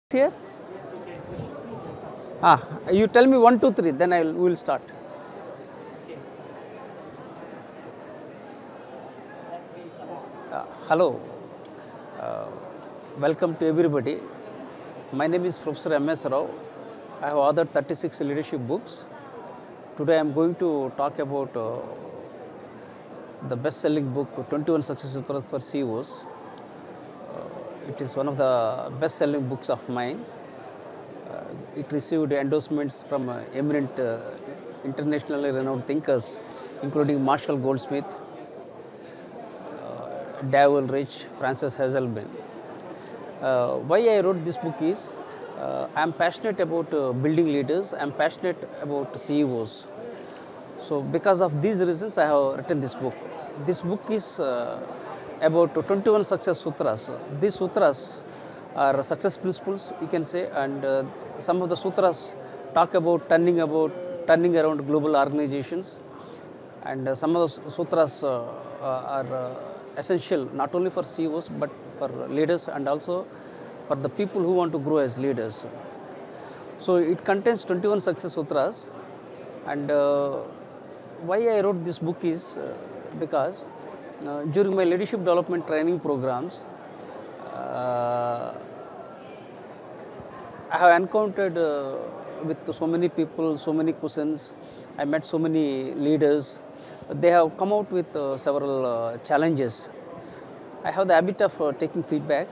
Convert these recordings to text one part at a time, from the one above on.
Here? You tell me 1, 2, 3, then we will start. Hello, welcome to everybody. My name is Professor M.S. Rao. I have authored 36 leadership books. Today I am going to talk about the best-selling book 21 Success Sutras for CEOs. It is one of the best-selling books of mine. It received endorsements from eminent internationally renowned thinkers, including Marshall Goldsmith, Dale Rich, Frances Hazelden. Why I wrote this book is I am passionate about building leaders. I am passionate about CEOs. So because of these reasons, I have written this book. This book is about 21 Success Sutras. These sutras are success principles, you can say, and some of the sutras talk about turning around global organizations, and some of the sutras are essential not only for CEOs but for leaders and also for the people who want to grow as leaders. So it contains 21 success sutras, and why I wrote this book is because during my leadership development training programs, I have encountered with so many people, so many questions. I met so many leaders. They have come out with several challenges. I have the habit of taking feedback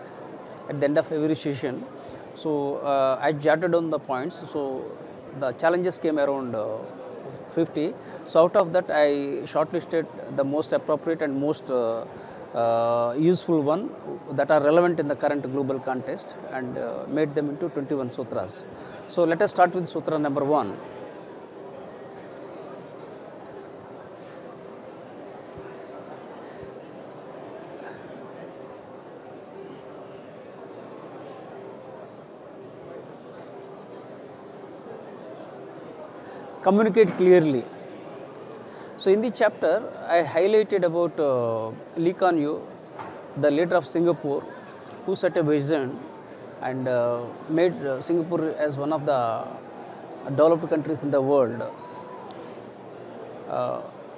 at the end of every session. So I jotted down the points. So the challenges came around 50. So out of that, I shortlisted the most appropriate and most useful one that are relevant in the current global context and made them into 21 sutras. So let us start with sutra number 1. Communicate clearly. So in the chapter, I highlighted about Lee Kuan Yew, the leader of Singapore, who set a vision and made Singapore as one of the developed countries in the world.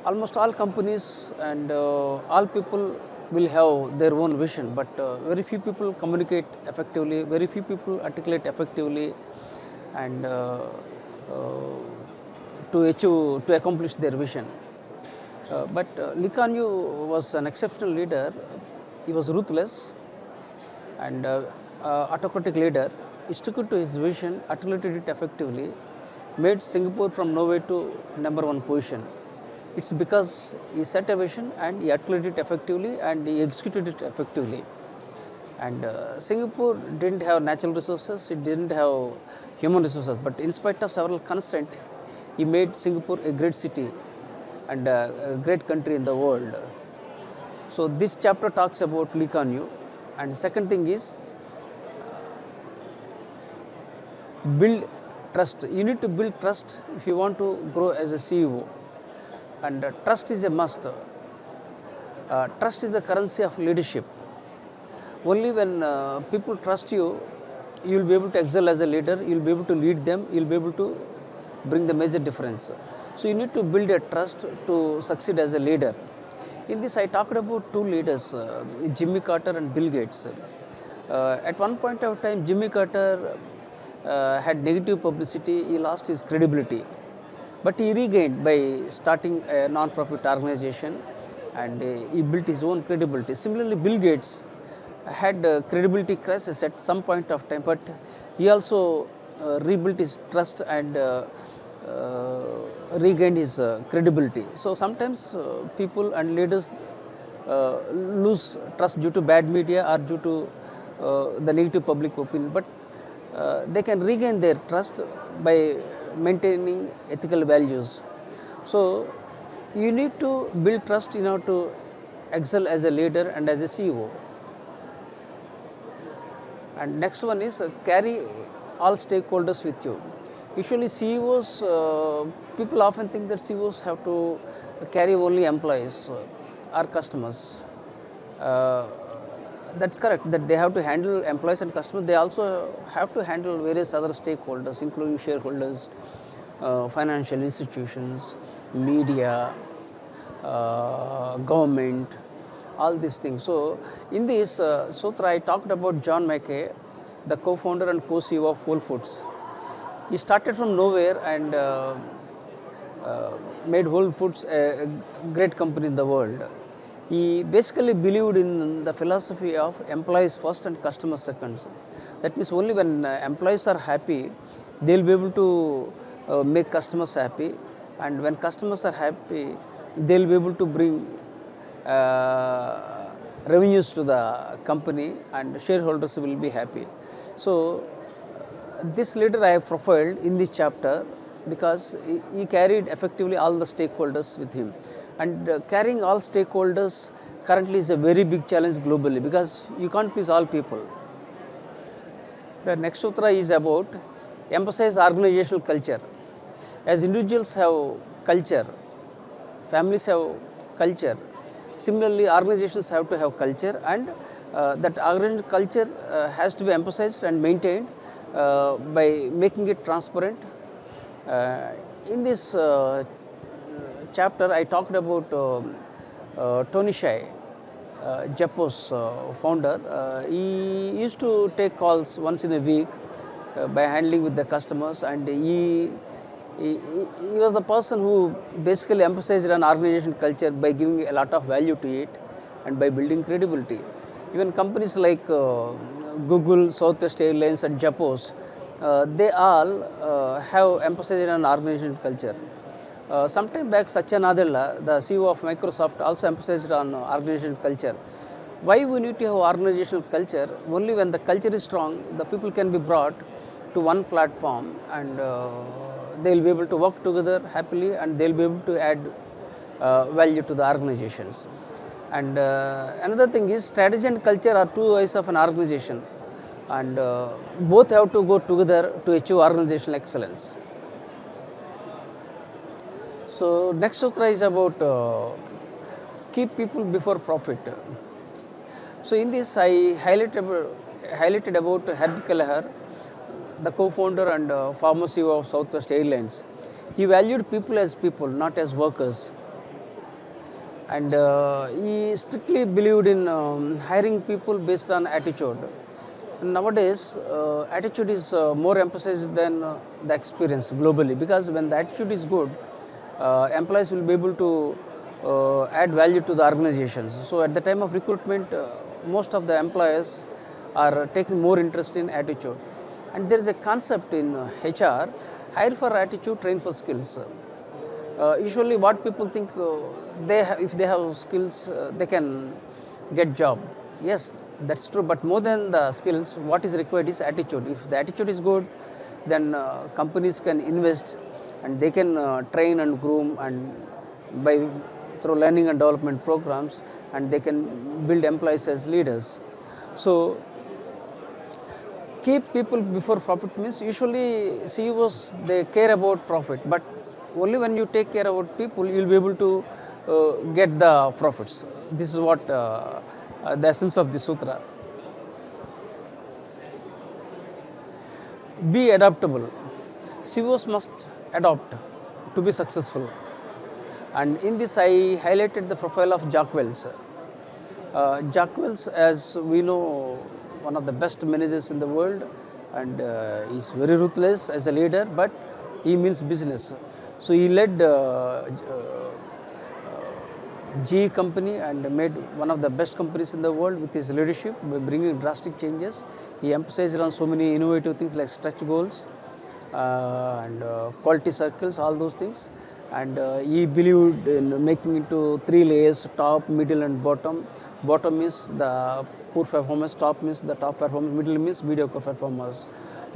Almost all companies and all people will have their own vision, but very few people communicate effectively, very few people articulate effectively, and to accomplish their vision. But Lee Kuan Yew was an exceptional leader. He was ruthless and autocratic leader. He stuck to his vision, articulated it effectively, made Singapore from nowhere to #1 position. It's because he set a vision and he articulated it effectively and he executed it effectively. And Singapore didn't have natural resources, it didn't have human resources, but in spite of several constraints, he made Singapore a great city and a great country in the world. So this chapter talks about Lee Kuan Yew. And second thing is build trust. You need to build trust if you want to grow as a CEO. And trust is a must. Trust is the currency of leadership. Only when people trust you, you will be able to excel as a leader, you will be able to lead them, you will be able to bring the major difference. So you need to build a trust to succeed as a leader. In this, I talked about two leaders, Jimmy Carter and Bill Gates. At one point of time, Jimmy Carter had negative publicity, he lost his credibility. But he regained by starting a non-profit organization and he built his own credibility. Similarly, Bill Gates had a credibility crisis at some point of time, but he also rebuilt his trust and regained his credibility. So sometimes people and leaders lose trust due to bad media or due to the negative public opinion, but they can regain their trust by maintaining ethical values. So you need to build trust in order to excel as a leader and as a CEO. And next one is carry all stakeholders with you. Usually CEOs, people often think that CEOs have to carry only employees or customers. That's correct, that they have to handle employees and customers. They also have to handle various other stakeholders, including shareholders, financial institutions, media, government, all these things. So, in this sutra, I talked about John Mackay, the co-founder and co-CEO of Whole Foods. He started from nowhere and made Whole Foods a great company in the world. He basically believed in the philosophy of employees first and customers second. That means only when employees are happy, they will be able to make customers happy, and when customers are happy, they will be able to bring revenues to the company, and shareholders will be happy. So, this leader I have profiled in this chapter because he carried effectively all the stakeholders with him, and carrying all stakeholders currently is a very big challenge globally because you can't please all people. The next sutra is about emphasize organizational culture. As individuals have culture, families have culture, similarly organizations have to have culture, and that organizational culture has to be emphasized and maintained by making it transparent. In this chapter, I talked about Tony Shai, Japo's founder. He used to take calls once in a week by handling with the customers, and he was the person who basically emphasized an organization culture by giving a lot of value to it and by building credibility. Even companies like Google, Southwest Airlines, and Japo's, they all have emphasized an organization culture. Sometime back, Satya Nadella, the CEO of Microsoft, also emphasized on organizational culture. Why we need to have organizational culture? Only when the culture is strong, the people can be brought to one platform, and they will be able to work together happily, and they will be able to add value to the organizations. And another thing is, strategy and culture are two eyes of an organization, and both have to go together to achieve organizational excellence. So, next sutra is about keep people before profit. So, in this I highlighted about Herb Kelleher, the co-founder and former CEO of Southwest Airlines. He valued people as people, not as workers. And he strictly believed in hiring people based on attitude. Nowadays, attitude is more emphasized than the experience globally, because when the attitude is good, employees will be able to add value to the organizations. So, at the time of recruitment, most of the employers are taking more interest in attitude. And there is a concept in HR, hire for attitude, train for skills. Usually what people think, if they have skills, they can get job. Yes, that's true, but more than the skills, what is required is attitude. If the attitude is good, then companies can invest, and they can train and groom, and through learning and development programs, and they can build employees as leaders. So, keep people before profit means usually CEOs, they care about profit, but only when you take care about people, you will be able to get the profits. This is what the essence of the sutra. Be adaptable. CEOs must adopt to be successful. And in this, I highlighted the profile of Jack Welch. Jack Welch, as we know, one of the best managers in the world, and he's very ruthless as a leader, but he means business. So, he led GE company and made one of the best companies in the world with his leadership by bringing drastic changes. He emphasized on so many innovative things like stretch goals and quality circles, all those things. And he believed in making into 3 layers: top, middle, and bottom. Bottom means the poor performance, top means the top performance, middle means mediocre performers.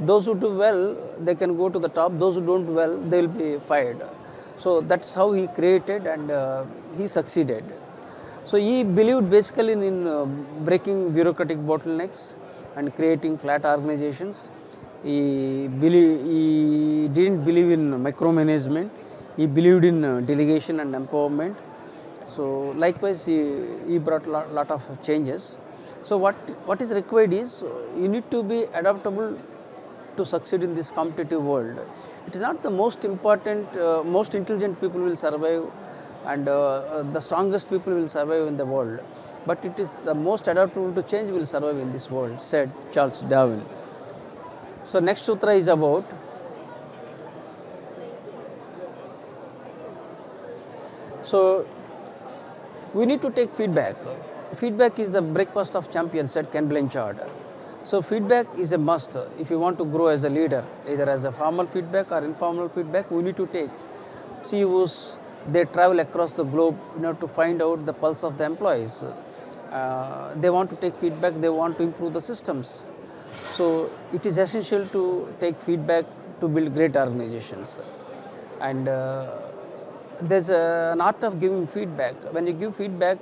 Those who do well, they can go to the top. Those who don't do well, they will be fired. So, that's how he created, and he succeeded. So, he believed basically in breaking bureaucratic bottlenecks and creating flat organizations. He didn't believe in micromanagement. He believed in delegation and empowerment. So, likewise, he brought a lot of changes. So what is required is you need to be adaptable to succeed in this competitive world. It is not the most important, most intelligent people will survive and the strongest people will survive in the world, but it is the most adaptable to change will survive in this world, said Charles Darwin. So next sutra is about so we need to take feedback. Feedback is the breakfast of champions, said Ken Blanchard. So feedback is a must if you want to grow as a leader, either as a formal feedback or informal feedback. We need to take. CEOs, they travel across the globe to find out the pulse of the employees. They want to take feedback, they want to improve the systems. So it is essential to take feedback to build great organizations. And there's an art of giving feedback. When you give feedback,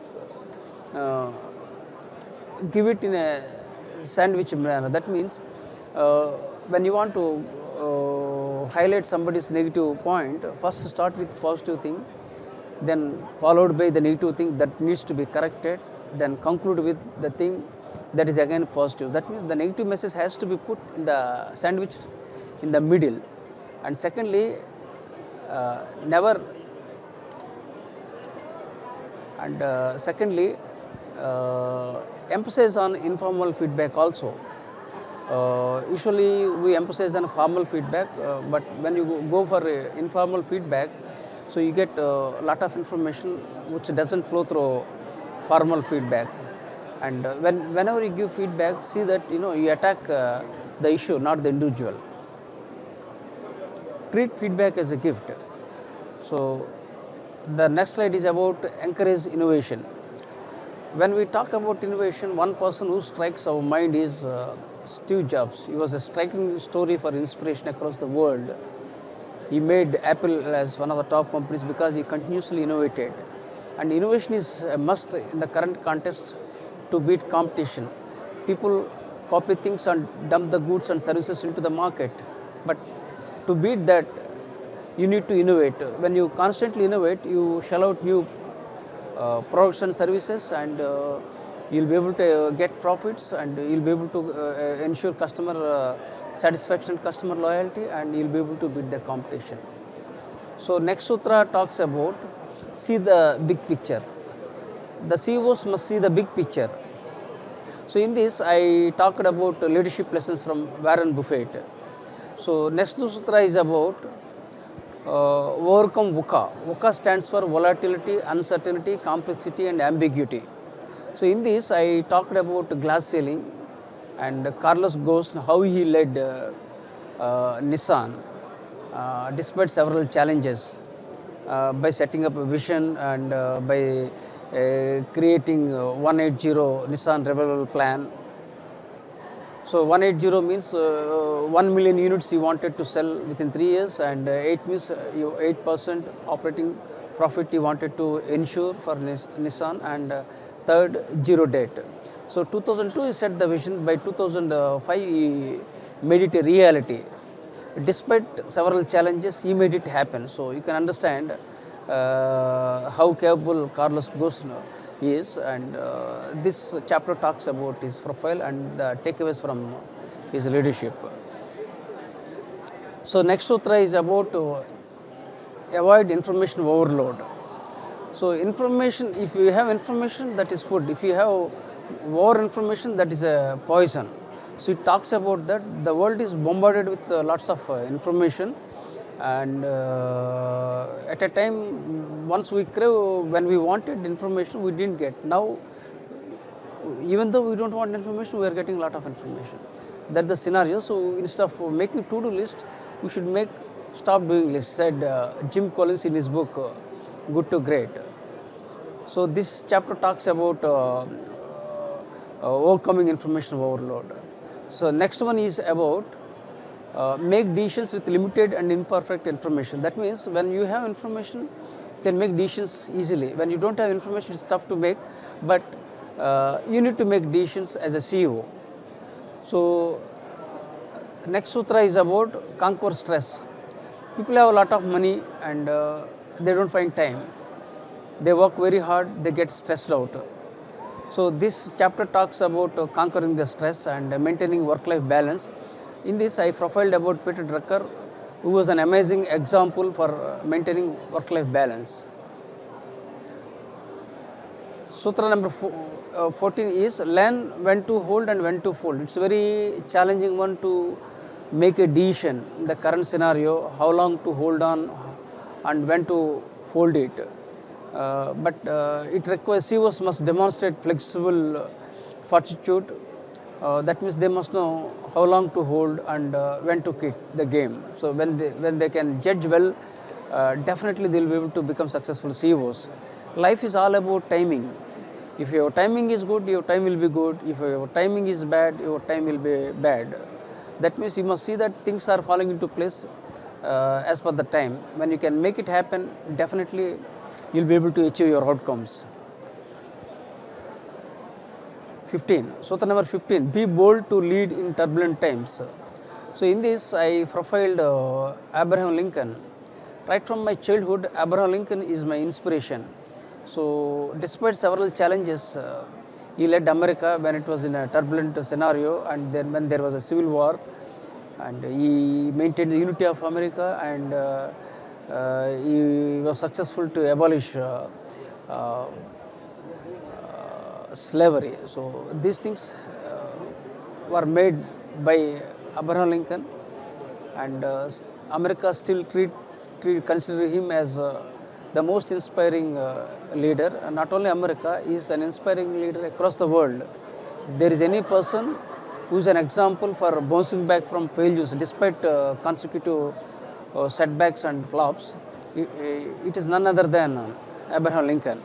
give it in a sandwich manner. That means when you want to highlight somebody's negative point, first start with positive thing, then followed by the negative thing that needs to be corrected, then conclude with the thing that is again positive. That means the negative message has to be put in the sandwich in the middle. And secondly, never and secondly, emphasize on informal feedback also. Usually we emphasize on formal feedback, but when you go for informal feedback, so you get a lot of information which doesn't flow through formal feedback. And whenever you give feedback, see that you attack the issue, not the individual. Treat feedback as a gift. So the next slide is about encourage innovation. When we talk about innovation, one person who strikes our mind is Steve Jobs. He was a striking story for inspiration across the world. He made Apple as one of the top companies because he continuously innovated. And innovation is a must in the current context to beat competition. People copy things and dump the goods and services into the market. But to beat that, you need to innovate. When you constantly innovate, you shell out new products and services, and you'll be able to get profits, and you'll be able to ensure customer satisfaction, customer loyalty, and you'll be able to beat the competition. So next sutra talks about see the big picture. The CEOs must see the big picture. So in this, I talked about leadership lessons from Warren Buffett. So next sutra is about overcome VUCA. VUCA stands for volatility, uncertainty, complexity, and ambiguity. So in this, I talked about glass ceiling and Carlos Ghosn, how he led Nissan despite several challenges by setting up a vision and by creating 180 Nissan revival plan. So 180 means 1 million units he wanted to sell within 3 years, and 8 means 8% operating profit he wanted to ensure for Nissan, and third, zero debt. So 2002 he set the vision. By 2005 he made it a reality. Despite several challenges, he made it happen. So you can understand how capable Carlos Ghosn is, and this chapter talks about his profile and the takeaways from his leadership. So next sutra is about avoid information overload. So information, if you have information, that is food. If you have over information, that is a poison. So it talks about that the world is bombarded with lots of information, and at a time, once we crave, when we wanted information, we didn't get. Now, even though we don't want information, we are getting a lot of information. That's the scenario. So instead of making to-do list, we should stop doing list, said Jim Collins in his book, Good to Great. So this chapter talks about overcoming information overload. So next one is about make decisions with limited and imperfect information. That means when you have information, you can make decisions easily. When you don't have information, it's tough to make, but you need to make decisions as a CEO. So next sutra is about conquer stress. People have a lot of money and they don't find time. They work very hard, they get stressed out. So this chapter talks about conquering the stress and maintaining work-life balance. In this, I profiled about Peter Drucker, who was an amazing example for maintaining work-life balance. Sutra number 14 is learn when to hold and when to fold. It's a very challenging one to make a decision in the current scenario, how long to hold on and when to fold it. But it requires CEOs must demonstrate flexible fortitude. That means they must know how long to hold and when to quit the game. So when they can judge well, definitely they will be able to become successful CEOs. Life is all about timing. If your timing is good, your time will be good. If your timing is bad, your time will be bad. That means you must see that things are falling into place as per the time. When you can make it happen, definitely you'll be able to achieve your outcomes. 15. Sutra number 15. Be bold to lead in turbulent times. So in this, I profiled Abraham Lincoln. Right from my childhood, Abraham Lincoln is my inspiration. So despite several challenges, he led America when it was in a turbulent scenario, and then when there was a civil war, and he maintained the unity of America, and he was successful to abolish slavery. So these things were made by Abraham Lincoln, and America still consider him as the most inspiring leader. And not only America, he is an inspiring leader across the world. If there is any person who is an example for bouncing back from failures despite consecutive setbacks and flops, it is none other than Abraham Lincoln.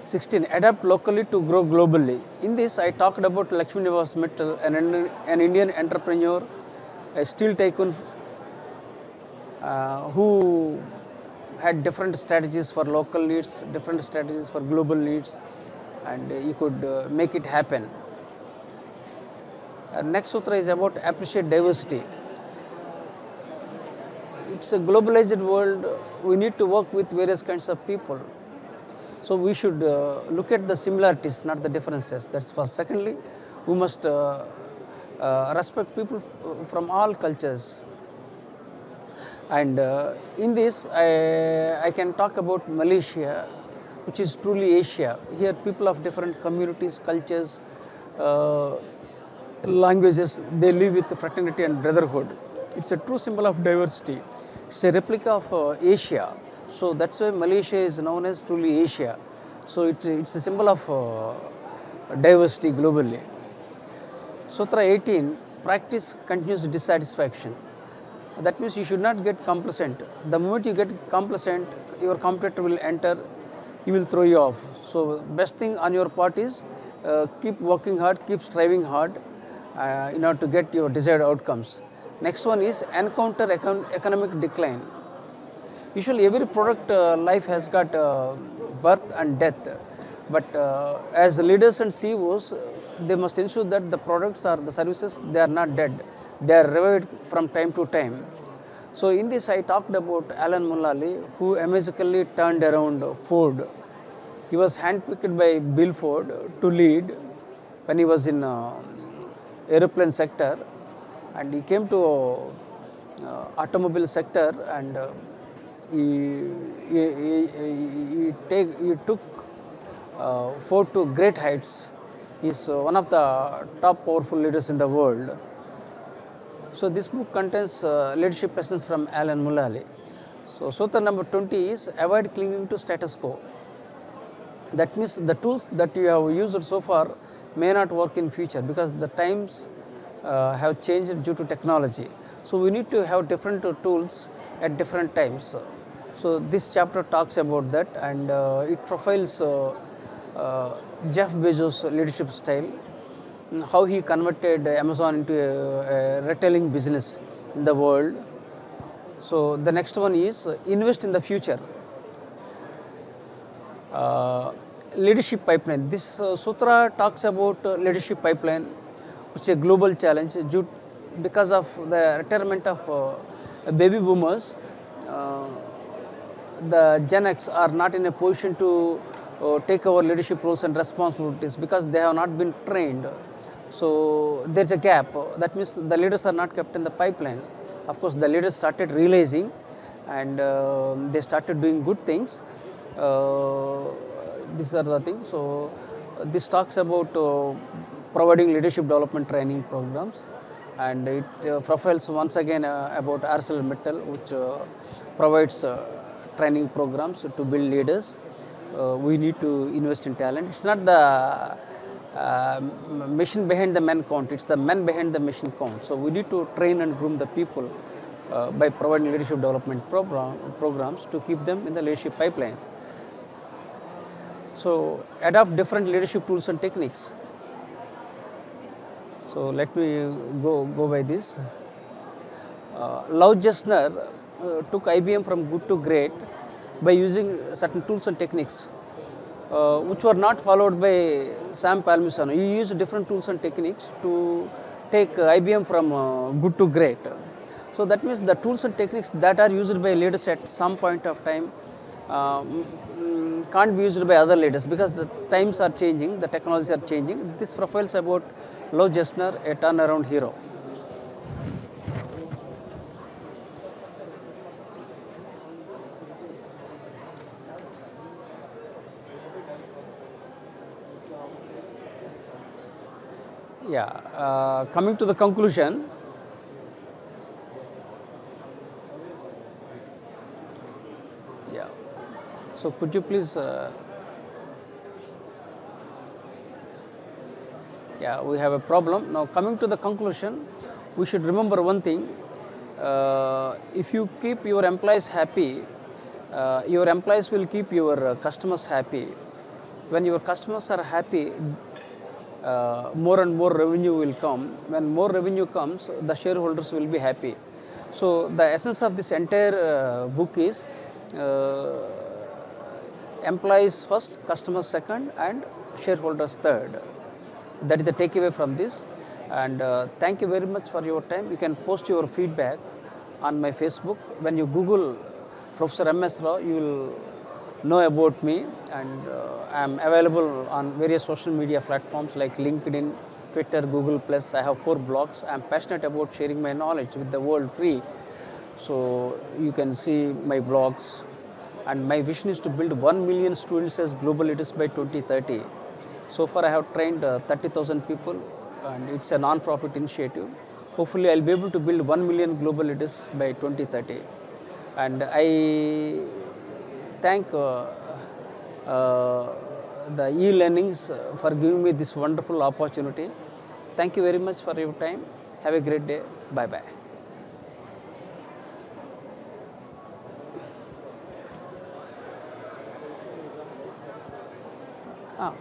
16. Adapt locally to grow globally. In this, I talked about Lakshmi Nivas Mittal, an Indian entrepreneur, a steel tycoon who had different strategies for local needs, different strategies for global needs, and he could make it happen. Next sutra is about appreciate diversity. It's a globalized world. We need to work with various kinds of people. So we should look at the similarities, not the differences. That's first. Secondly, we must respect people from all cultures. And in this, I can talk about Malaysia, which is truly Asia. Here, people of different communities, cultures, languages, they live with fraternity and brotherhood. It's a true symbol of diversity. It's a replica of Asia. So that's why Malaysia is known as truly Asia. So it's a symbol of diversity globally. Sutra 18, practice continuous dissatisfaction. That means you should not get complacent. The moment you get complacent, your competitor will enter, he will throw you off. So best thing on your part is keep working hard, keep striving hard in order to get your desired outcomes. Next one is encounter economic decline. Usually every product life has got birth and death, but as leaders and CEOs, they must ensure that the products or the services, they are not dead. They are revived from time to time. So in this, I talked about Alan Mulally, who amazingly turned around Ford. He was handpicked by Bill Ford to lead when he was in aeroplane sector, and he came to automobile sector, and he took Ford to great heights. He is one of the top powerful leaders in the world. So this book contains leadership lessons from Alan Mulally. So sutra number 20 is avoid clinging to status quo. That means the tools that you have used so far may not work in future because the times have changed due to technology. So we need to have different tools at different times. So this chapter talks about that, and it profiles Jeff Bezos' leadership style, how he converted Amazon into a retailing business in the world. So the next one is invest in the future. Leadership pipeline. This sutra talks about leadership pipeline, which is a global challenge because of the retirement of baby boomers. The Gen X are not in a position to take over leadership roles and responsibilities because they have not been trained. So there's a gap. That means the leaders are not kept in the pipeline. Of course, the leaders started realizing and they started doing good things. These are the things. So this talks about providing leadership development training programs, and it profiles once again about ArcelorMittal, which provides training programs to build leaders. We need to invest in talent. It's not the machine behind the man count, it's the man behind the machine count. So we need to train and groom the people by providing leadership development programs to keep them in the leadership pipeline. So adopt different leadership tools and techniques. So let me go by this. Lou Gessner took IBM from good to great by using certain tools and techniques, which were not followed by Sam Palmisano. He used different tools and techniques to take IBM from good to great. So that means the tools and techniques that are used by leaders at some point of time can't be used by other leaders because the times are changing, the technologies are changing. This profiles about Lou Gessner, a turnaround hero. Yeah, coming to the conclusion, yeah. So could you please, yeah, we have a problem. Now coming to the conclusion, we should remember one thing. If you keep your employees happy, your employees will keep your customers happy. When your customers are happy, more and more revenue will come. When more revenue comes, the shareholders will be happy. So the essence of this entire book is employees first, customers second, and shareholders third. That is the takeaway from this. And thank you very much for your time. You can post your feedback on my Facebook. When you Google Professor M.S. Rao, you will know about me, and I am available on various social media platforms like LinkedIn, Twitter, Google+. I have 4 blogs. I am passionate about sharing my knowledge with the world free. So you can see my blogs. And my vision is to build 1 million students as global leaders by 2030. So far I have trained 30,000 people, and it's a non-profit initiative. Hopefully I'll be able to build 1 million global leaders by 2030. And I thank the e-learnings for giving me this wonderful opportunity. Thank you very much for your time. Have a great day. Bye-bye. Ah.